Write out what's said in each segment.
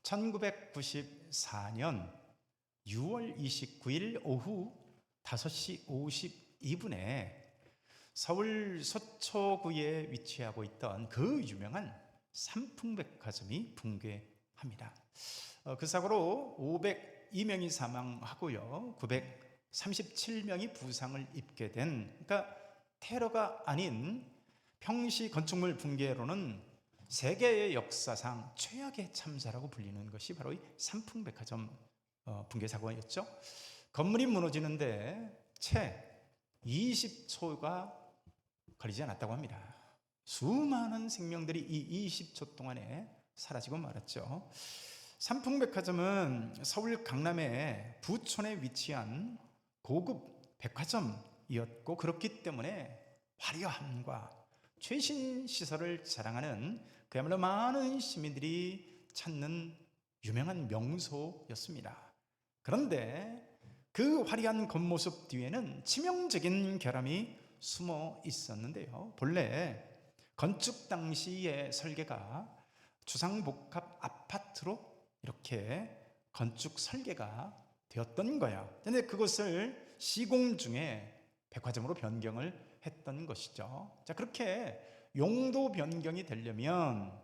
1994년 6월 29일 오후 5시 52분에 서울 서초구에 위치하고 있던 그 유명한 삼풍백화점이 붕괴합니다. 그 사고로 502명이 사망하고요, 937명이 부상을 입게 된, 그러니까 테러가 아닌 평시 건축물 붕괴로는 세계의 역사상 최악의 참사라고 불리는 것이 바로 이 삼풍백화점 붕괴 사고였죠. 건물이 무너지는데 채 20초가 걸리지 않았다고 합니다. 수많은 생명들이 이 20초 동안에 사라지고 말았죠. 삼풍백화점은 서울 강남의 부촌에 위치한 고급 백화점이었고, 그렇기 때문에 화려함과 최신 시설을 자랑하는 그야말로 많은 시민들이 찾는 유명한 명소였습니다. 그런데 그 화려한 겉모습 뒤에는 치명적인 결함이 숨어 있었는데요, 본래 건축 당시의 설계가 주상복합 아파트로 이렇게 건축 설계가 되었던 거예요. 그런데 그것을 시공 중에 백화점으로 변경을 했던 것이죠. 자, 그렇게 용도 변경이 되려면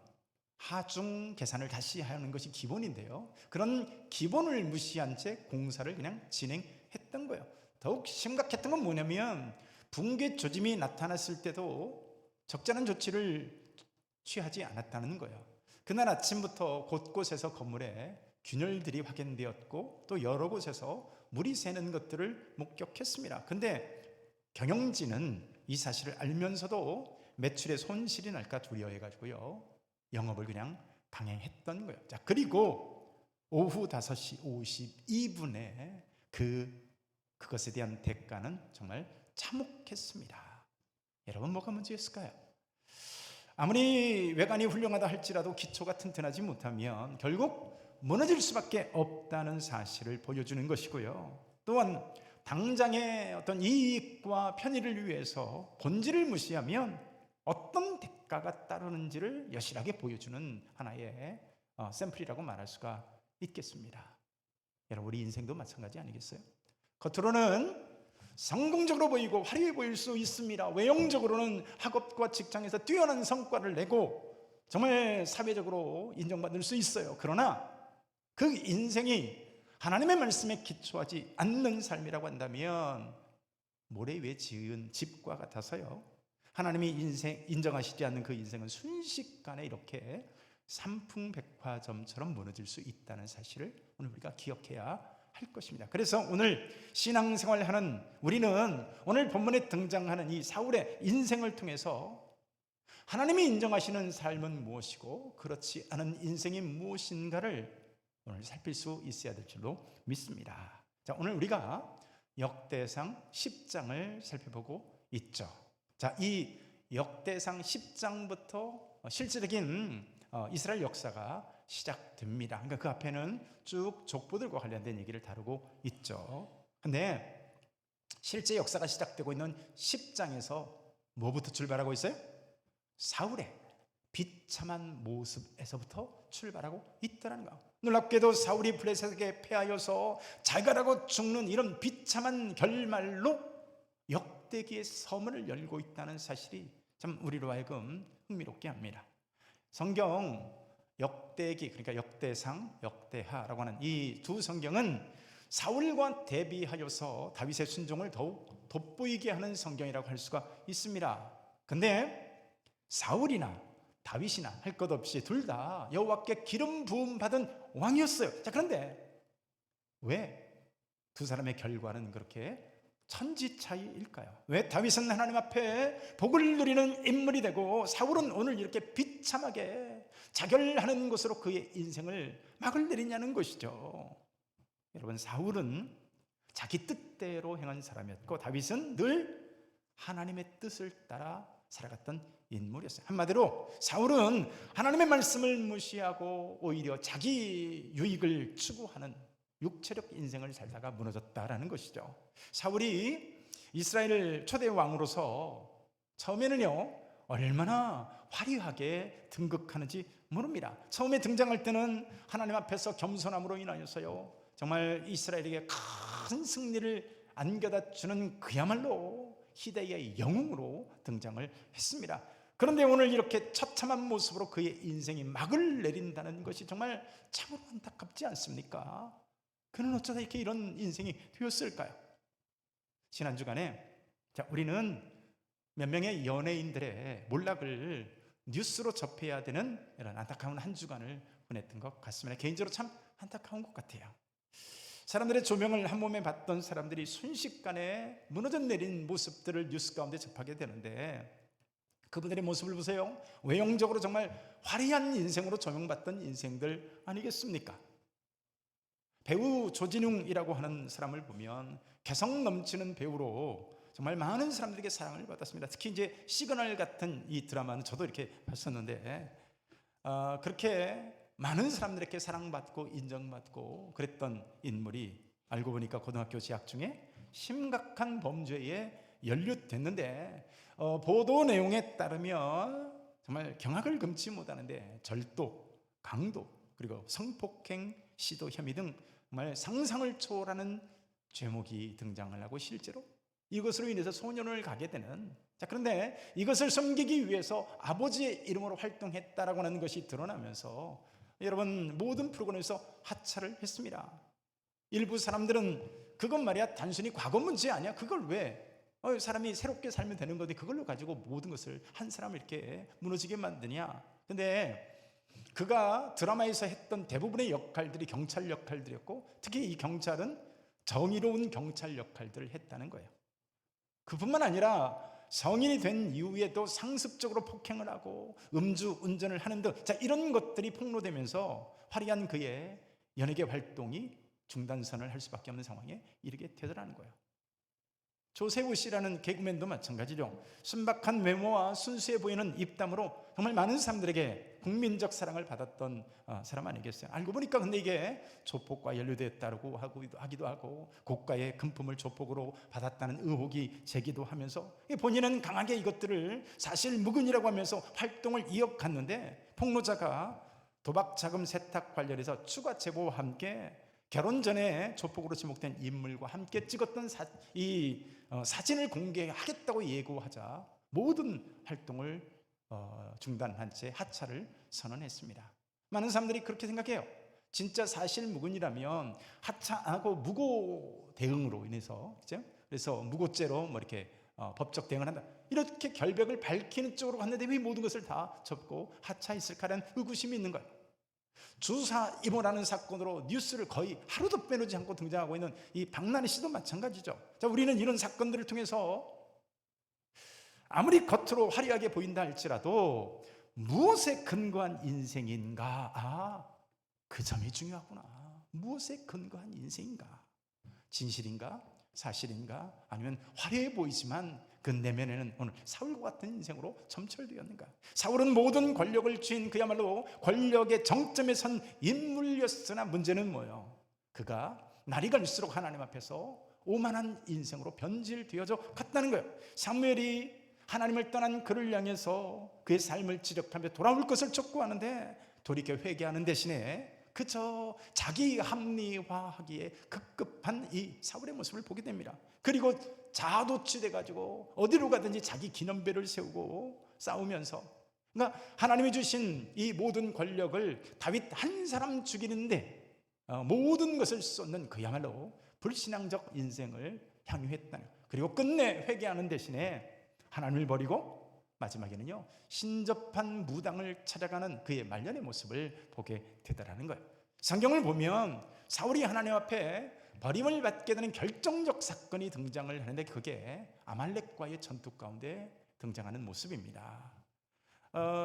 하중 계산을 다시 하는 것이 기본인데요, 그런 기본을 무시한 채 공사를 그냥 진행했던 거예요. 더욱 심각했던 건 뭐냐면 붕괴 조짐이 나타났을 때도 적절한 조치를 취하지 않았다는 거예요. 그날 아침부터 곳곳에서 건물에 균열들이 확인되었고, 또 여러 곳에서 물이 새는 것들을 목격했습니다. 근데 경영진은 이 사실을 알면서도 매출에 손실이 날까 두려워해가지고요, 영업을 그냥 강행했던 거예요. 자, 그리고 오후 5시 52분에 그것에 대한 대가는 정말 참혹했습니다. 여러분, 뭐가 문제였을까요? 아무리 외관이 훌륭하다 할지라도 기초가 튼튼하지 못하면 결국 무너질 수밖에 없다는 사실을 보여주는 것이고요, 또한 당장의 어떤 이익과 편의를 위해서 본질을 무시하면 어떤 대가가 따르는지를 여실하게 보여주는 하나의 샘플이라고 말할 수가 있겠습니다. 여러분, 우리 인생도 마찬가지 아니겠어요? 겉으로는 성공적으로 보이고 화려해 보일 수 있습니다. 외형적으로는 학업과 직장에서 뛰어난 성과를 내고 정말 사회적으로 인정받을 수 있어요. 그러나 그 인생이 하나님의 말씀에 기초하지 않는 삶이라고 한다면 모래 위에 지은 집과 같아서요, 하나님이 인정하시지 않는 그 인생은 순식간에 이렇게 삼풍백화점처럼 무너질 수 있다는 사실을 오늘 우리가 기억해야 할 것입니다. 그래서 오늘 신앙생활하는 우리는 오늘 본문에 등장하는 이 사울의 인생을 통해서 하나님이 인정하시는 삶은 무엇이고 그렇지 않은 인생이 무엇인가를 오늘 살필 수 있어야 될 줄로 믿습니다. 자, 오늘 우리가 역대상 10장을 살펴보고 있죠. 자, 이 역대상 10장부터 실질적인 이스라엘 역사가 시작됩니다. 그러니까 그 앞에는 쭉 족보들과 관련된 얘기를 다루고 있죠. 근데 실제 역사가 시작되고 있는 10장에서 뭐부터 출발하고 있어요? 사울의 비참한 모습에서부터 출발하고 있다는 거. 놀랍게도 사울이 블레셋에게 패하여서 자갈하고 죽는 이런 비참한 결말로 역대기의 서문을 열고 있다는 사실이 참 우리로 하여금 흥미롭게 합니다. 성경 역대기, 그러니까 역대상, 역대하라고 하는 이 두 성경은 사울과 대비하여서 다윗의 순종을 더욱 돋보이게 하는 성경이라고 할 수가 있습니다. 근데 사울이나 다윗이나 할 것 없이 둘 다 여호와께 기름 부음 받은 왕이었어요. 자, 그런데 왜 두 사람의 결과는 그렇게 천지 차이일까요? 왜 다윗은 하나님 앞에 복을 누리는 인물이 되고 사울은 오늘 이렇게 비참하게 자결하는 것으로 그의 인생을 막을 내리냐는 것이죠. 여러분, 사울은 자기 뜻대로 행한 사람이었고 다윗은 늘 하나님의 뜻을 따라 살아갔던 인물이었어요. 한마디로 사울은 하나님의 말씀을 무시하고 오히려 자기 유익을 추구하는 육체적 인생을 살다가 무너졌다라는 것이죠. 사울이 이스라엘 초대 왕으로서 처음에는요, 얼마나 화려하게 등극하는지 모릅니다. 처음에 등장할 때는 하나님 앞에서 겸손함으로 인하여서요, 정말 이스라엘에게 큰 승리를 안겨다 주는 그야말로 희대의 영웅으로 등장을 했습니다. 그런데 오늘 이렇게 처참한 모습으로 그의 인생이 막을 내린다는 것이 정말 참으로 안타깝지 않습니까? 그는 어쩌다 이렇게 이런 인생이 되었을까요? 지난 주간에 우리는 몇 명의 연예인들의 몰락을 뉴스로 접해야 되는 이런 안타까운 한 주간을 보냈던 것 같습니다. 개인적으로 참 안타까운 것 같아요. 사람들의 조명을 한 몸에 받던 사람들이 순식간에 무너져 내린 모습들을 뉴스 가운데 접하게 되는데, 그분들의 모습을 보세요. 외형적으로 정말 화려한 인생으로 조명받던 인생들 아니겠습니까? 배우 조진웅이라고 하는 사람을 보면 개성 넘치는 배우로 정말 많은 사람들에게 사랑을 받았습니다. 특히 이제 시그널 같은 이 드라마는 저도 이렇게 봤었는데, 그렇게 많은 사람들에게 사랑받고 인정받고 그랬던 인물이 알고 보니까 고등학교 재학 중에 심각한 범죄에 연루됐는데, 보도 내용에 따르면 정말 경악을 금치 못하는데 절도, 강도, 그리고 성폭행 시도 혐의 등 정말 상상을 초월하는 죄목이 등장을 하고 실제로 이것으로 인해서 소년을 가게 되는, 그런데 이것을 숨기기 위해서 아버지의 이름으로 활동했다라고 하는 것이 드러나면서 여러분 모든 프로그램에서 하차를 했습니다. 일부 사람들은 그것 말이야 단순히 과거 문제 아니야, 그걸 왜 사람이 새롭게 살면 되는 건데 그걸로 가지고 모든 것을 한 사람을 이렇게 무너지게 만드냐. 근데 그가 드라마에서 했던 대부분의 역할들이 경찰 역할들이었고, 특히 이 경찰은 정의로운 경찰 역할들을 했다는 거예요. 그뿐만 아니라 성인이 된 이후에도 상습적으로 폭행을 하고 음주 운전을 하는 등 이런 것들이 폭로되면서 화려한 그의 연예계 활동이 중단선을 할 수밖에 없는 상황에 이르게 되더라는 거예요. 조세호 씨라는 개그맨도 마찬가지죠. 순박한 외모와 순수해 보이는 입담으로 정말 많은 사람들에게 국민적 사랑을 받았던 사람 아니겠어요? 알고 보니까 근데 이게 조폭과 연루됐다고 하기도 하고 고가의 금품을 조폭으로 받았다는 의혹이 제기도 하면서 본인은 강하게 이것들을 사실 무근이라고 하면서 활동을 이어갔는데, 폭로자가 도박 자금 세탁 관련해서 추가 제보와 함께 결혼 전에 조폭으로 지목된 인물과 함께 찍었던 사진을 공개하겠다고 예고하자 모든 활동을 중단한 채 하차를 선언했습니다. 많은 사람들이 그렇게 생각해요. 진짜 사실 무근이라면 하차 안 하고 무고 대응으로 인해서, 그래서 무고죄로 이렇게 법적 대응을 한다, 이렇게 결백을 밝히는 쪽으로 갔는데 왜 모든 것을 다 접고 하차했을까라는 의구심이 있는 거예요. 주사 이모라는 사건으로 뉴스를 거의 하루도 빼놓지 않고 등장하고 있는 이 박나래 씨도 마찬가지죠. 우리는 이런 사건들을 통해서 아무리 겉으로 화려하게 보인다 할지라도 무엇에 근거한 인생인가? 그 점이 중요하구나. 무엇에 근거한 인생인가? 진실인가? 사실인가? 아니면 화려해 보이지만 그 내면에는 오늘 사울과 같은 인생으로 점철되었는가? 사울은 모든 권력을 쥔 그야말로 권력의 정점에 선 인물이었으나 문제는 뭐예요? 그가 날이 갈수록 하나님 앞에서 오만한 인생으로 변질되어져 갔다는 거예요. 사무엘이 하나님을 떠난 그를 향해서 그의 삶을 지적하며 돌아올 것을 촉구하는데 돌이켜 회개하는 대신에 그저 자기 합리화하기에 급급한 이 사울의 모습을 보게 됩니다. 그리고 자아도취돼 가지고 어디로 가든지 자기 기념배를 세우고 싸우면서, 그러니까 하나님이 주신 이 모든 권력을 다윗 한 사람 죽이는데 모든 것을 쏟는 그야말로 불신앙적 인생을 향유했다는, 그리고 끝내 회개하는 대신에 하나님을 버리고 마지막에는요 신접한 무당을 찾아가는 그의 말년의 모습을 보게 되더라는 거예요. 성경을 보면 사울이 하나님 앞에 버림을 받게 되는 결정적 사건이 등장을 하는데, 그게 아말렉과의 전투 가운데 등장하는 모습입니다.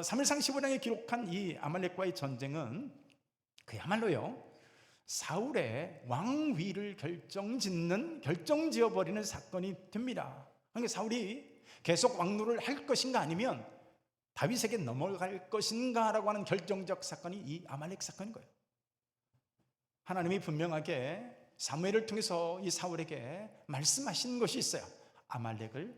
사무엘상 15장에 기록한 이 아말렉과의 전쟁은 그야말로요 사울의 왕위를 결정지어버리는 사건이 됩니다. 그러니까 사울이 계속 왕노를 할 것인가 아니면 다윗에게 넘어갈 것인가라고 하는 결정적 사건이 이 아말렉 사건인 거예요. 하나님이 분명하게 사무엘을 통해서 이 사울에게 말씀하신 것이 있어요. 아말렉을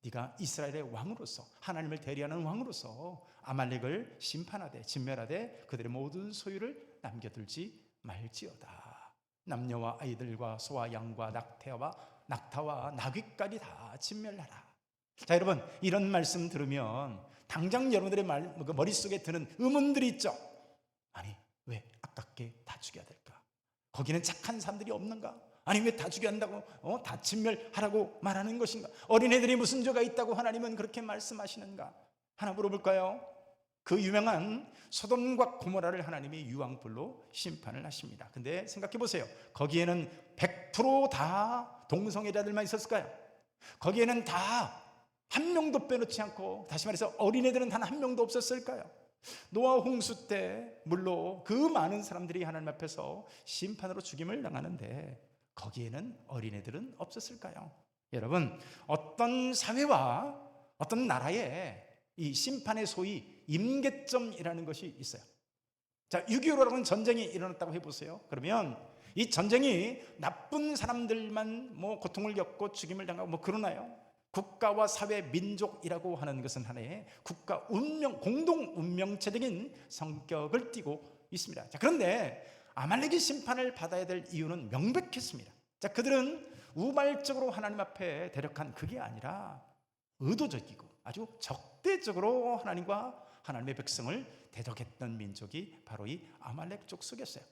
네가 이스라엘의 왕으로서, 하나님을 대리하는 왕으로서 아말렉을 심판하되 진멸하되 그들의 모든 소유를 남겨둘지 말지어다. 남녀와 아이들과 소와 양과 낙타와 나귀까지 다 진멸하라. 자, 여러분, 이런 말씀 들으면 당장 여러분들의 머릿속에 드는 의문들이 있죠. 아니, 왜 아깝게 다 죽여야 될까? 거기는 착한 사람들이 없는가? 아니, 왜 다 죽여야 한다고 다 진멸하라고 말하는 것인가? 어린애들이 무슨 죄가 있다고 하나님은 그렇게 말씀하시는가? 하나 물어볼까요? 그 유명한 소돔과 고모라를 하나님이 유황불로 심판을 하십니다. 근데 생각해 보세요. 거기에는 100%다 동성애자들만 있었을까요? 거기에는 다 한 명도 빼놓지 않고, 다시 말해서 어린애들은 단 한 명도 없었을까요? 노아 홍수 때 물로 그 많은 사람들이 하나님 앞에서 심판으로 죽임을 당하는데 거기에는 어린애들은 없었을까요? 여러분, 어떤 사회와 어떤 나라에 이 심판의 소위 임계점이라는 것이 있어요. 자, 6.25라는 전쟁이 일어났다고 해보세요. 그러면 이 전쟁이 나쁜 사람들만 고통을 겪고 죽임을 당하고 그러나요? 국가와 사회, 민족이라고 하는 것은 하나의 국가 운명, 공동 운명체적인 성격을 띠고 있습니다. 자, 그런데 아말렉이 심판을 받아야 될 이유는 명백했습니다. 자, 그들은 우발적으로 하나님 앞에 대적한 그게 아니라 의도적이고 아주 적대적으로 하나님과 하나님의 백성을 대적했던 민족이 바로 이 아말렉 족속이었어요.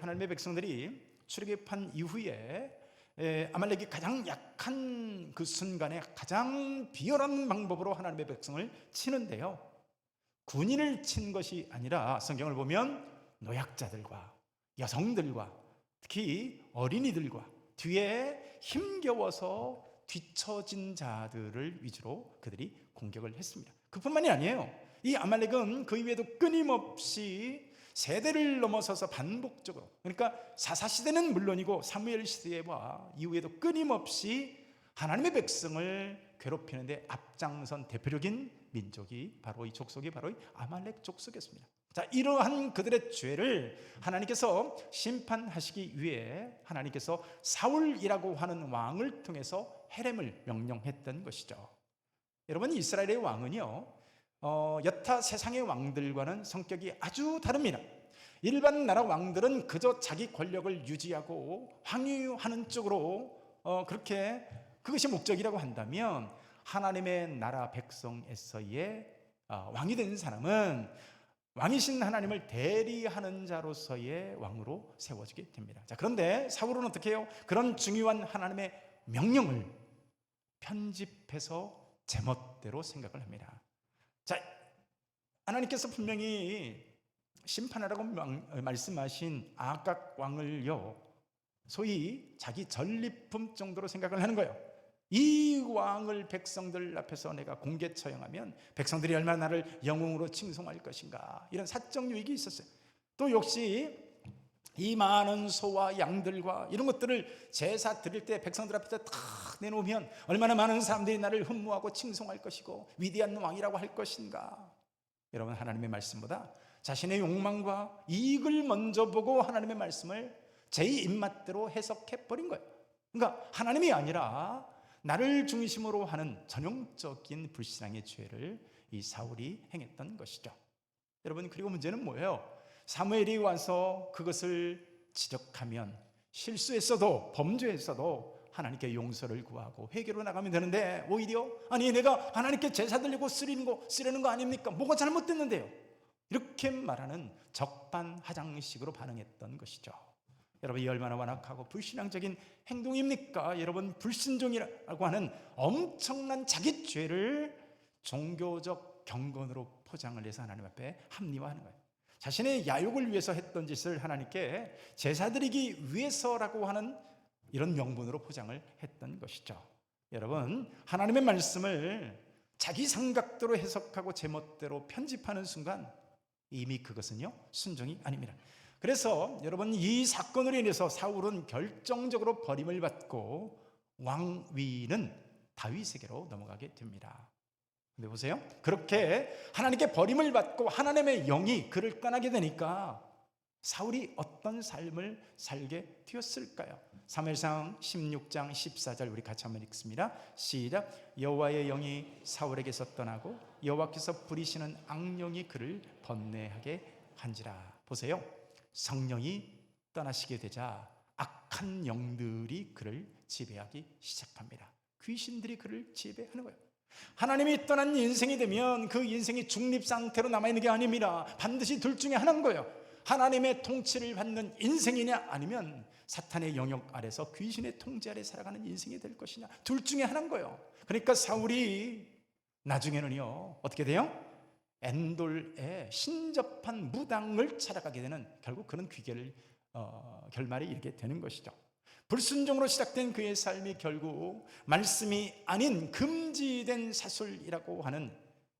하나님의 백성들이 출애굽한 이후에 아말렉이 가장 약한 그 순간에 가장 비열한 방법으로 하나님의 백성을 치는데요, 군인을 친 것이 아니라 성경을 보면 노약자들과 여성들과 특히 어린이들과 뒤에 힘겨워서 뒤처진 자들을 위주로 그들이 공격을 했습니다. 그뿐만이 아니에요. 이 아말렉은 그 이외에도 끊임없이 세대를 넘어서서 반복적으로, 그러니까 사사시대는 물론이고 사무엘 시대와 이후에도 끊임없이 하나님의 백성을 괴롭히는데 앞장선 대표적인 민족이 바로 이 족속이 바로 이 아말렉 족속이었습니다. 자, 이러한 그들의 죄를 하나님께서 심판하시기 위해 하나님께서 사울이라고 하는 왕을 통해서 헤렘을 명령했던 것이죠. 여러분, 이스라엘의 왕은요, 여타 세상의 왕들과는 성격이 아주 다릅니다. 일반 나라 왕들은 그저 자기 권력을 유지하고 황유하는 쪽으로 그렇게 그것이 목적이라고 한다면, 하나님의 나라 백성에서의 왕이 된 사람은 왕이신 하나님을 대리하는 자로서의 왕으로 세워지게 됩니다. 자, 그런데 사울은 어떻게 해요? 그런 중요한 하나님의 명령을 편집해서 제멋대로 생각을 합니다. 자, 하나님께서 분명히 심판하라고 말씀하신 아각 왕을요, 소위 자기 전리품 정도로 생각을 하는 거예요. 이 왕을 백성들 앞에서 내가 공개 처형하면 백성들이 얼마나 나를 영웅으로 칭송할 것인가, 이런 사적 유익이 있었어요. 또 역시 이 많은 소와 양들과 이런 것들을 제사 드릴 때 백성들 앞에서 다 내놓으면 얼마나 많은 사람들이 나를 흠모하고 칭송할 것이고 위대한 왕이라고 할 것인가. 여러분, 하나님의 말씀보다 자신의 욕망과 이익을 먼저 보고 하나님의 말씀을 제 입맛대로 해석해버린 거예요. 그러니까 하나님이 아니라 나를 중심으로 하는 전형적인 불신앙의 죄를 이 사울이 행했던 것이죠. 여러분, 그리고 문제는 뭐예요? 사무엘이 와서 그것을 지적하면 실수했어도 범죄했어도 하나님께 용서를 구하고 회개로 나가면 되는데, 오히려 아니 내가 하나님께 제사 드리고 쓰려는 거 아닙니까? 뭐가 잘못됐는데요? 이렇게 말하는 적반하장식으로 반응했던 것이죠. 여러분, 이 얼마나 완악하고 불신앙적인 행동입니까? 여러분, 불신종이라고 하는 엄청난 자기 죄를 종교적 경건으로 포장을 해서 하나님 앞에 합리화하는 거예요. 자신의 야욕을 위해서 했던 짓을 하나님께 제사드리기 위해서라고 하는 이런 명분으로 포장을 했던 것이죠. 여러분, 하나님의 말씀을 자기 생각대로 해석하고 제멋대로 편집하는 순간 이미 그것은요, 순종이 아닙니다. 그래서 여러분, 이 사건으로 인해서 사울은 결정적으로 버림을 받고 왕위는 다윗에게로 넘어가게 됩니다. 근데 보세요, 그렇게 하나님께 버림을 받고 하나님의 영이 그를 떠나게 되니까 사울이 어떤 삶을 살게 되었을까요? 사무엘상 16장 14절 우리 같이 한번 읽습니다. 시작. 여호와의 영이 사울에게서 떠나고 여호와께서 부리시는 악령이 그를 번뇌하게 한지라. 보세요. 성령이 떠나시게 되자 악한 영들이 그를 지배하기 시작합니다. 귀신들이 그를 지배하는 거예요. 하나님이 떠난 인생이 되면 그 인생이 중립 상태로 남아있는 게 아닙니다. 반드시 둘 중에 하나인 거예요. 하나님의 통치를 받는 인생이냐, 아니면 사탄의 영역 아래서 귀신의 통제 아래 살아가는 인생이 될 것이냐, 둘 중에 하나인 거예요. 그러니까 사울이 나중에는요 어떻게 돼요? 엔돌에 신접한 무당을 찾아가게 되는, 결국 그런 결말에 이르게 되는 것이죠. 불순종으로 시작된 그의 삶이 결국 말씀이 아닌 금지된 사술이라고 하는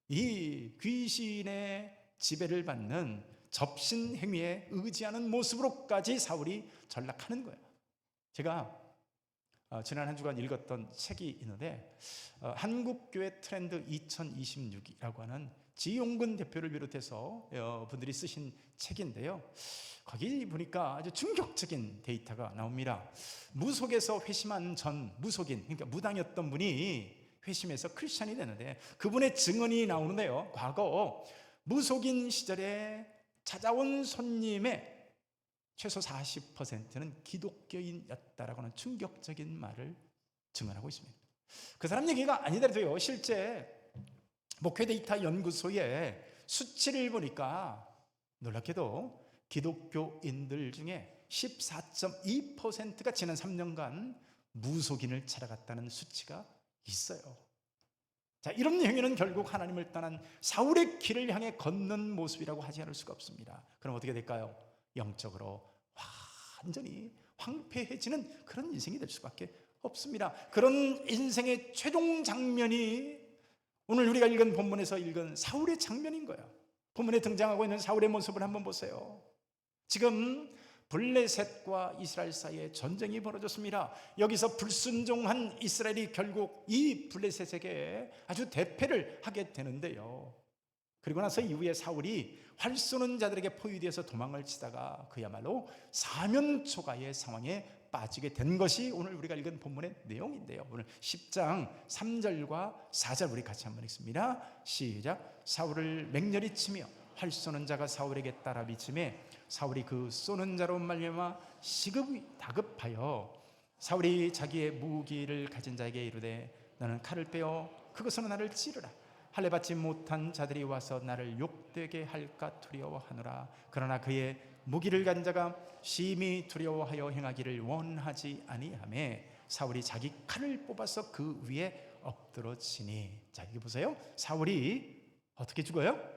이 귀신의 지배를 받는 접신 행위에 의지하는 모습으로까지 사울이 전락하는 거예요. 제가 지난 한 주간 읽었던 책이 있는데 한국교회 트렌드 2026이라고 하는 지용근 대표를 비롯해서 분들이 쓰신 책인데요, 거기 보니까 아주 충격적인 데이터가 나옵니다. 무속에서 회심한 전 무속인, 그러니까 무당이었던 분이 회심해서 크리스찬이 되는데 그분의 증언이 나오는데요, 과거 무속인 시절에 찾아온 손님의 최소 40%는 기독교인이었다라고 하는 충격적인 말을 증언하고 있습니다. 그 사람 얘기가 아니더라도요, 실제 목회 데이터 연구소의 수치를 보니까 놀랍게도 기독교인들 중에 14.2%가 지난 3년간 무속인을 찾아갔다는 수치가 있어요. 자, 이런 행위는 결국 하나님을 떠난 사울의 길을 향해 걷는 모습이라고 하지 않을 수가 없습니다. 그럼 어떻게 될까요? 영적으로 완전히 황폐해지는 그런 인생이 될 수밖에 없습니다. 그런 인생의 최종 장면이 오늘 우리가 읽은 본문에서 읽은 사울의 장면인 거예요. 본문에 등장하고 있는 사울의 모습을 한번 보세요. 지금 블레셋과 이스라엘 사이에 전쟁이 벌어졌습니다. 여기서 불순종한 이스라엘이 결국 이 블레셋에게 아주 대패를 하게 되는데요, 그리고 나서 이후에 사울이 활 쏘는 자들에게 포위되어서 도망을 치다가 그야말로 사면초가의 상황에 빠지게 된 것이 오늘 우리가 읽은 본문의 내용인데요, 오늘 10장 3절과 4절 우리 같이 한번 읽습니다. 시작. 사울을 맹렬히 치며 활 쏘는 자가 사울에게 따라 미침에 사울이 그 쏘는 자로 말미암아 시급이 다급하여 사울이 자기의 무기를 가진 자에게 이르되 너는 칼을 빼어 그것으로 나를 찌르라. 할례 받지 못한 자들이 와서 나를 욕되게 할까 두려워하노라. 그러나 그의 무기를 가진 자가 심히 두려워하여 행하기를 원하지 아니하매 사울이 자기 칼을 뽑아서 그 위에 엎드러지니. 자, 여기 보세요. 사울이 어떻게 죽어요?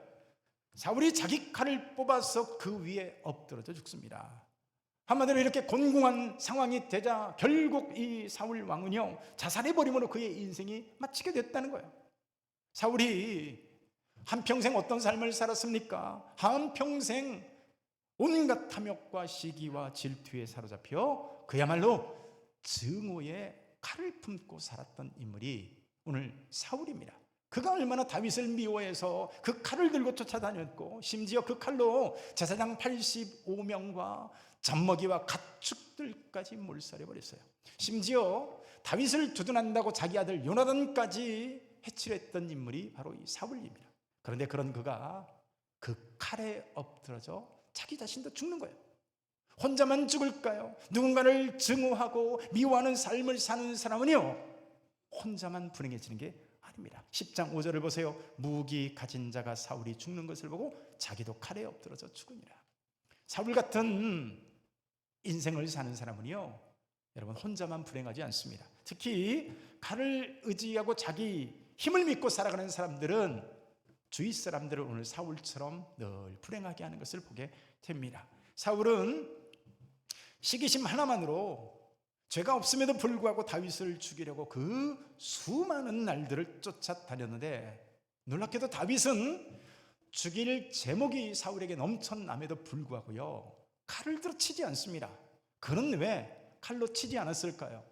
사울이 자기 칼을 뽑아서 그 위에 엎드러져 죽습니다. 한마디로 이렇게 곤궁한 상황이 되자 결국 이 사울 왕은요 자살해버림으로 그의 인생이 마치게 됐다는 거예요. 사울이 한평생 어떤 삶을 살았습니까? 한평생 온갖 탐욕과 시기와 질투에 사로잡혀 그야말로 증오의 칼을 품고 살았던 인물이 오늘 사울입니다. 그가 얼마나 다윗을 미워해서 그 칼을 들고 쫓아다녔고, 심지어 그 칼로 제사장 85명과 젖먹이와 가축들까지 몰살해버렸어요. 심지어 다윗을 두둔한다고 자기 아들 요나단까지 해치려 했던 인물이 바로 이 사울입니다. 그런데 그런 그가 그 칼에 엎드러져 자기 자신도 죽는 거예요. 혼자만 죽을까요? 누군가를 증오하고 미워하는 삶을 사는 사람은요 혼자만 불행해지는 게 아닙니다. 10장 5절을 보세요. 무기 가진 자가 사울이 죽는 것을 보고 자기도 칼에 엎드러져 죽으니라. 사울 같은 인생을 사는 사람은요 여러분 혼자만 불행하지 않습니다. 특히 칼을 의지하고 자기 힘을 믿고 살아가는 사람들은 주위 사람들을 오늘 사울처럼 늘 불행하게 하는 것을 보게 됩니다. 사울은 시기심 하나만으로 죄가 없음에도 불구하고 다윗을 죽이려고 그 수많은 날들을 쫓아다녔는데, 놀랍게도 다윗은 죽일 제목이 사울에게 넘쳐남에도 불구하고요 칼을 들어 치지 않습니다. 그는 왜 칼로 치지 않았을까요?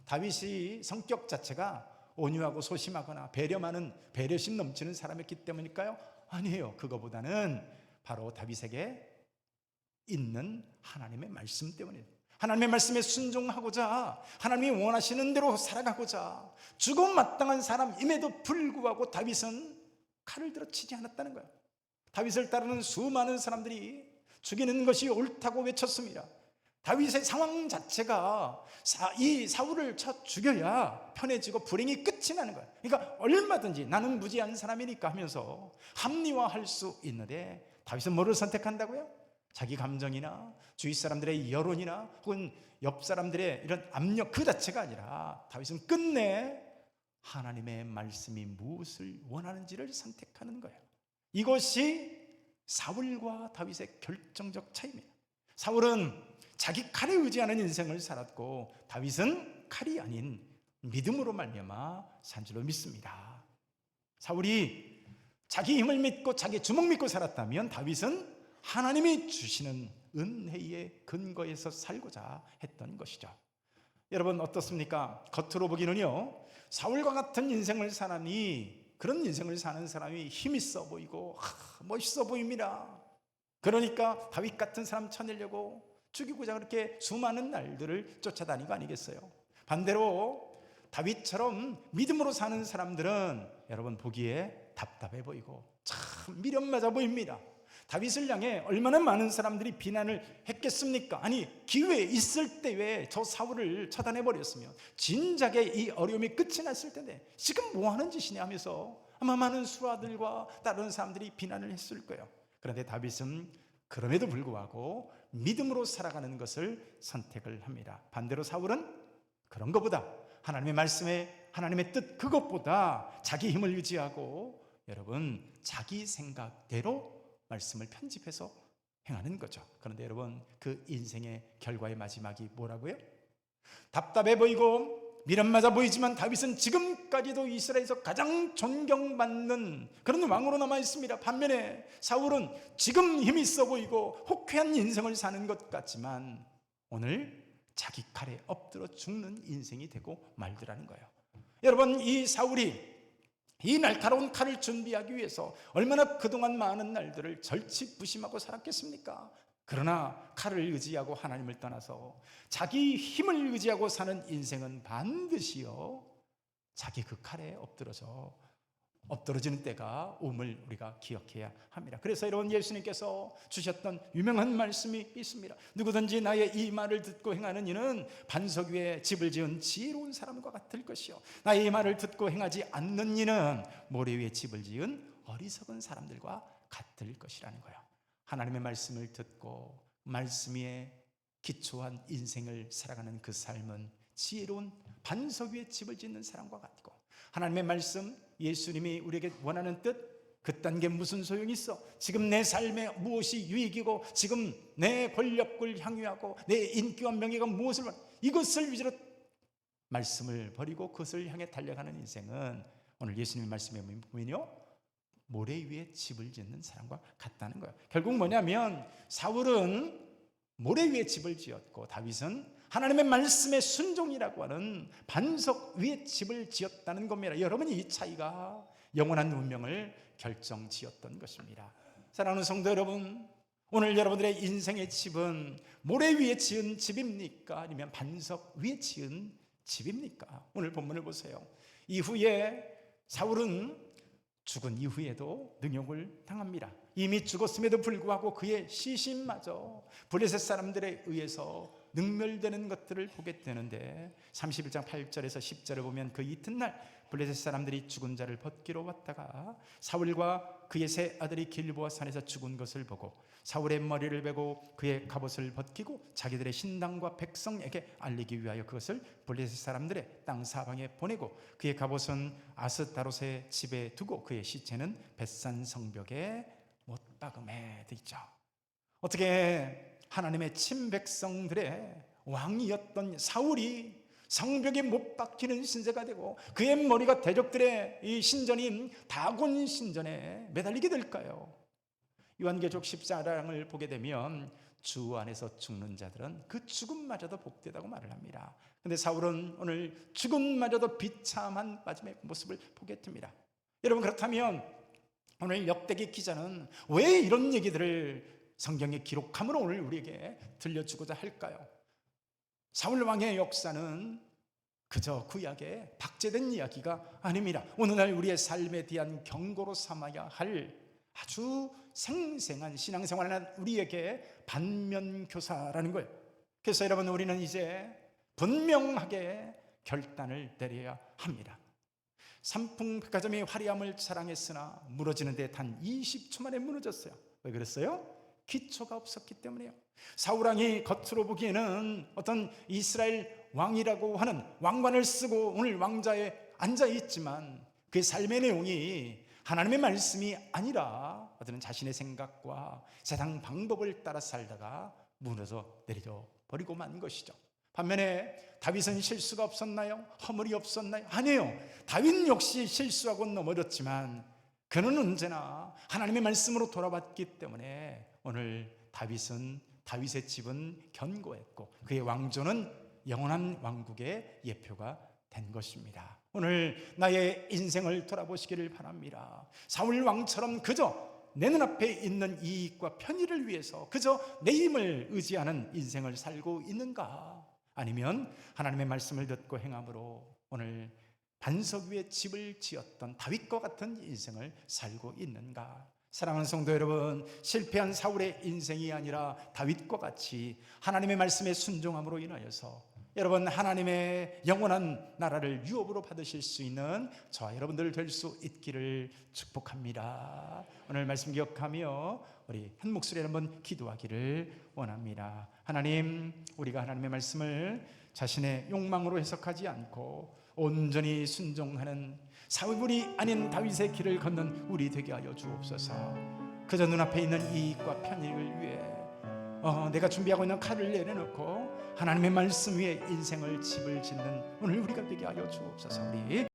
다윗이 성격 자체가 온유하고 소심하거나 배려심 넘치는 사람이었기 때문일까요? 아니에요. 그거보다는 바로 다윗에게 있는 하나님의 말씀 때문입니다. 하나님의 말씀에 순종하고자, 하나님이 원하시는 대로 살아가고자 죽음 마땅한 사람임에도 불구하고 다윗은 칼을 들어 치지 않았다는 거예요. 다윗을 따르는 수많은 사람들이 죽이는 것이 옳다고 외쳤습니다. 다윗의 상황 자체가 이 사울을 쳐 죽여야 편해지고 불행이 끝이 나는 거예요. 그러니까 얼마든지 나는 무지한 사람이니까 하면서 합리화할 수 있는데, 다윗은 뭐를 선택한다고요? 자기 감정이나 주위 사람들의 여론이나 혹은 옆 사람들의 이런 압력 그 자체가 아니라 다윗은 끝내 하나님의 말씀이 무엇을 원하는지를 선택하는 거예요. 이것이 사울과 다윗의 결정적 차이입니다. 사울은 자기 칼에 의지하는 인생을 살았고, 다윗은 칼이 아닌 믿음으로 말미암아 산 줄로 믿습니다. 사울이 자기 힘을 믿고 자기 주먹 믿고 살았다면, 다윗은 하나님이 주시는 은혜의 근거에서 살고자 했던 것이죠. 여러분 어떻습니까? 겉으로 보기는요, 사울과 같은 인생을 사나니, 그런 인생을 사는 사람이 힘 있어 보이고 멋있어 보입니다. 그러니까 다윗 같은 사람 쳐내려고 죽이고자 그렇게 수많은 날들을 쫓아다니고 아니겠어요? 반대로 다윗처럼 믿음으로 사는 사람들은 여러분 보기에 답답해 보이고 참 미련 맞아 보입니다. 다윗을 향해 얼마나 많은 사람들이 비난을 했겠습니까? 아니, 기회 있을 때 왜 저 사울을 처단해 버렸으면 진작에 이 어려움이 끝이 났을 텐데 지금 뭐 하는 짓이냐 하면서 아마 많은 수하들과 다른 사람들이 비난을 했을 거예요. 그런데 다윗은 그럼에도 불구하고 믿음으로 살아가는 것을 선택을 합니다. 반대로 사울은 그런 것보다 하나님의 말씀에, 하나님의 뜻 그것보다 자기 힘을 유지하고 여러분 자기 생각대로 말씀을 편집해서 행하는 거죠. 그런데 여러분 그 인생의 결과의 마지막이 뭐라고요? 답답해 보이고 미련 맞아 보이지만 다윗은 지금까지도 이스라엘에서 가장 존경받는 그런 왕으로 남아 있습니다. 반면에 사울은 지금 힘이 있어 보이고 호쾌한 인생을 사는 것 같지만 오늘 자기 칼에 엎드려 죽는 인생이 되고 말더라는 거예요. 여러분 이 사울이 이 날카로운 칼을 준비하기 위해서 얼마나 그동안 많은 날들을 절치부심하고 살았겠습니까? 그러나 칼을 의지하고 하나님을 떠나서 자기 힘을 의지하고 사는 인생은 반드시요 자기 그 칼에 엎드러지는 때가 옴을 우리가 기억해야 합니다. 그래서 여러분 예수님께서 주셨던 유명한 말씀이 있습니다. 누구든지 나의 이 말을 듣고 행하는 이는 반석 위에 집을 지은 지혜로운 사람과 같을 것이요 나의 이 말을 듣고 행하지 않는 이는 모래 위에 집을 지은 어리석은 사람들과 같을 것이라는 거예요. 하나님의 말씀을 듣고 말씀 위에 기초한 인생을 살아가는 그 삶은 지혜로운 반석 위에 집을 짓는 사람과 같고, 하나님의 말씀, 예수님이 우리에게 원하는 뜻, 그딴 게 무슨 소용이 있어? 지금 내 삶에 무엇이 유익이고 지금 내 권력을 향유하고 내 인기와 명예가 무엇을 이것을 위주로 말씀을 버리고 그것을 향해 달려가는 인생은 오늘 예수님의 말씀에 보면요 모래 위에 집을 짓는 사람과 같다는 거예요. 결국 뭐냐면 사울은 모래 위에 집을 지었고 다윗은 하나님의 말씀의 순종이라고 하는 반석 위에 집을 지었다는 겁니다. 여러분 이 차이가 영원한 운명을 결정지었던 것입니다. 사랑하는 성도 여러분, 오늘 여러분들의 인생의 집은 모래 위에 지은 집입니까? 아니면 반석 위에 지은 집입니까? 오늘 본문을 보세요. 이후에 사울은 죽은 이후에도 능욕을 당합니다. 이미 죽었음에도 불구하고 그의 시신마저 블레셋 사람들에 의해서 능멸되는 것들을 보게 되는데 31장 8절에서 10절을 보면 그 이튿날 블레셋 사람들이 죽은 자를 벗기러 왔다가 사울과 그의 세 아들이 길보아 산에서 죽은 것을 보고 사울의 머리를 베고 그의 갑옷을 벗기고 자기들의 신당과 백성에게 알리기 위하여 그것을 블레셋 사람들의 땅 사방에 보내고 그의 갑옷은 아스다롯의 집에 두고 그의 시체는 벳산 성벽에 못 박음에 돼 있죠. 어떻게 하나님의 친백성들의 왕이었던 사울이 성벽에 못 박히는 신세가 되고 그의 머리가 대적들의 이 신전인 다곤 신전에 매달리게 될까요? 요한계시록 14장을 보게 되면 주 안에서 죽는 자들은 그 죽음마저도 복되다고 말을 합니다. 그런데 사울은 오늘 죽음마저도 비참한 마지막 모습을 보게 됩니다. 여러분 그렇다면 오늘 역대기 기자는 왜 이런 얘기들을 성경의 기록함으로 오늘 우리에게 들려주고자 할까요? 사울 왕의 역사는 그저 구약의 박제된 이야기가 아닙니다. 오늘날 우리의 삶에 대한 경고로 삼아야 할 아주 생생한 신앙생활을 하는 우리에게 반면교사라는 거예요. 그래서 여러분, 우리는 이제 분명하게 결단을 내려야 합니다. 삼풍백화점이 화려함을 자랑했으나 무너지는데 단 20초 만에 무너졌어요. 왜 그랬어요? 기초가 없었기 때문이에요. 사울왕이 겉으로 보기에는 어떤 이스라엘 왕이라고 하는 왕관을 쓰고 오늘 왕자에 앉아 있지만 그의 삶의 내용이 하나님의 말씀이 아니라 어떤 자신의 생각과 세상 방법을 따라 살다가 무너져 내려 버리고 만 것이죠. 반면에 다윗은 실수가 없었나요? 허물이 없었나요? 아니에요. 다윗 역시 실수하고 넘어졌지만 그는 언제나 하나님의 말씀으로 돌아왔기 때문에 오늘 다윗의 집은 견고했고 그의 왕조는 영원한 왕국의 예표가 된 것입니다. 오늘 나의 인생을 돌아보시기를 바랍니다. 사울 왕처럼 그저 내 눈앞에 있는 이익과 편의를 위해서 그저 내 힘을 의지하는 인생을 살고 있는가? 아니면 하나님의 말씀을 듣고 행함으로 오늘 반석 위에 집을 지었던 다윗과 같은 인생을 살고 있는가? 사랑하는 성도 여러분, 실패한 사울의 인생이 아니라 다윗과 같이 하나님의 말씀에 순종함으로 인하여서 여러분 하나님의 영원한 나라를 유업으로 받으실 수 있는 저와 여러분들 될 수 있기를 축복합니다. 오늘 말씀 기억하며 우리 한 목소리로 한번 기도하기를 원합니다. 하나님, 우리가 하나님의 말씀을 자신의 욕망으로 해석하지 않고 온전히 순종하는 사울이 아닌 다윗의 길을 걷는 우리 되게 하여 주옵소서. 그저 눈앞에 있는 이익과 편익을 위해 내가 준비하고 있는 칼을 내려놓고 하나님의 말씀 위에 인생을 집을 짓는 오늘 우리가 되게 하여 주옵소서. 우리